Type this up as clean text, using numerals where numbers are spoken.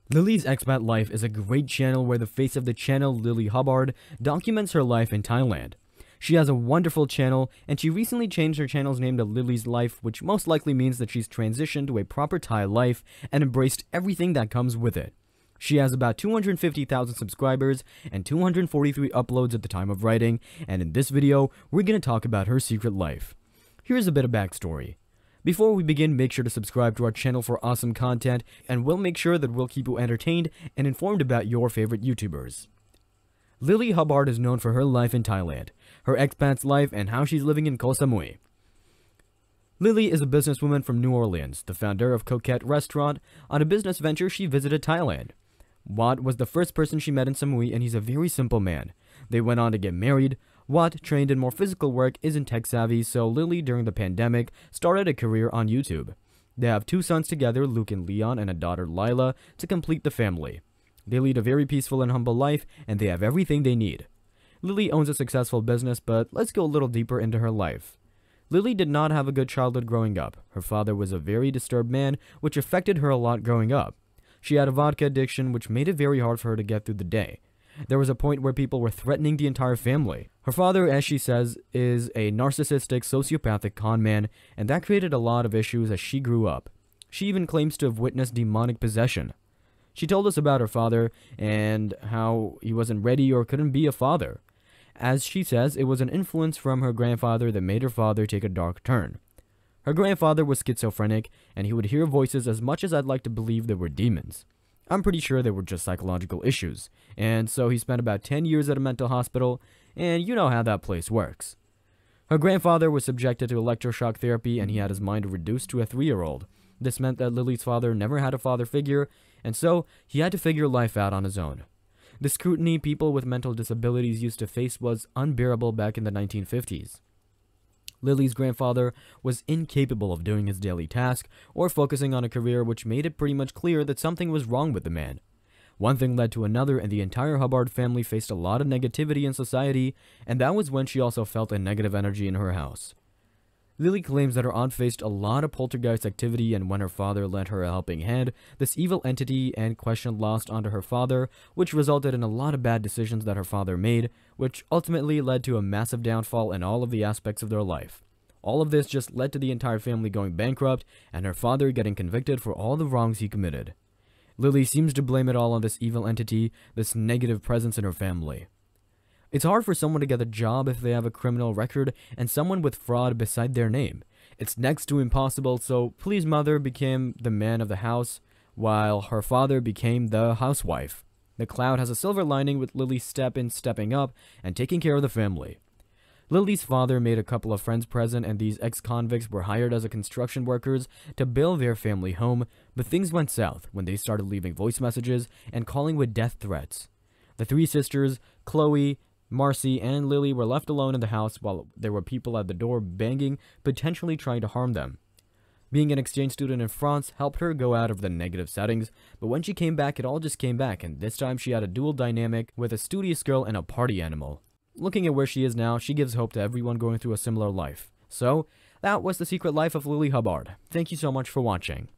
Lily's Expat Life is a great channel where the face of the channel, Lilly Hubbard, documents her life in Thailand. She has a wonderful channel, and she recently changed her channel's name to Lily's Life, which most likely means that she's transitioned to a proper Thai life and embraced everything that comes with it. She has about 250,000 subscribers and 243 uploads at the time of writing, and in this video, we're going to talk about her secret life. Here's a bit of backstory. Before we begin, make sure to subscribe to our channel for awesome content, and we'll make sure that we'll keep you entertained and informed about your favorite YouTubers. Lilly Hubbard is known for her life in Thailand, her expat's life, and how she's living in Koh Samui. Lilly is a businesswoman from New Orleans, the founder of Coquette Restaurant. On a business venture, she visited Thailand. Wat was the first person she met in Samui, and he's a very simple man. They went on to get married. Wat, trained in more physical work, isn't tech-savvy, so Lilly, during the pandemic, started a career on YouTube. They have two sons together, Luke and Leon, and a daughter, Lila, to complete the family. They lead a very peaceful and humble life, and they have everything they need. Lilly owns a successful business, but let's go a little deeper into her life. Lilly did not have a good childhood growing up. Her father was a very disturbed man, which affected her a lot growing up. She had a vodka addiction, which made it very hard for her to get through the day. There was a point where people were threatening the entire family. Her father, as she says, is a narcissistic, sociopathic con man, and that created a lot of issues as she grew up. She even claims to have witnessed demonic possession. She told us about her father and how he wasn't ready or couldn't be a father. As she says, it was an influence from her grandfather that made her father take a dark turn. Her grandfather was schizophrenic, and he would hear voices as much as I'd like to believe they were demons. I'm pretty sure they were just psychological issues, and so he spent about 10 years at a mental hospital, and you know how that place works. Her grandfather was subjected to electroshock therapy, and he had his mind reduced to a 3-year-old. This meant that Lily's father never had a father figure, and so he had to figure life out on his own. The scrutiny people with mental disabilities used to face was unbearable back in the 1950s. Lily's grandfather was incapable of doing his daily task or focusing on a career, which made it pretty much clear that something was wrong with the man. One thing led to another, and the entire Hubbard family faced a lot of negativity in society, and that was when she also felt a negative energy in her house. Lilly claims that her aunt faced a lot of poltergeist activity, and when her father lent her a helping hand, this evil entity and question lost onto her father, which resulted in a lot of bad decisions that her father made, which ultimately led to a massive downfall in all of the aspects of their life. All of this just led to the entire family going bankrupt, and her father getting convicted for all the wrongs he committed. Lilly seems to blame it all on this evil entity, this negative presence in her family. It's hard for someone to get a job if they have a criminal record and someone with fraud beside their name. It's next to impossible, so Lily's mother became the man of the house, while her father became the housewife. The cloud has a silver lining with Lilly stepping up and taking care of the family. Lily's father made a couple of friends present, and these ex-convicts were hired as construction workers to build their family home, but things went south when they started leaving voice messages and calling with death threats. The three sisters, Chloe, Marcy, and Lilly, were left alone in the house while there were people at the door banging, potentially trying to harm them. Being an exchange student in France helped her go out of the negative settings, but when she came back, it all just came back, and this time she had a dual dynamic with a studious girl and a party animal. Looking at where she is now, she gives hope to everyone going through a similar life. So, that was the secret life of Lilly Hubbard. Thank you so much for watching.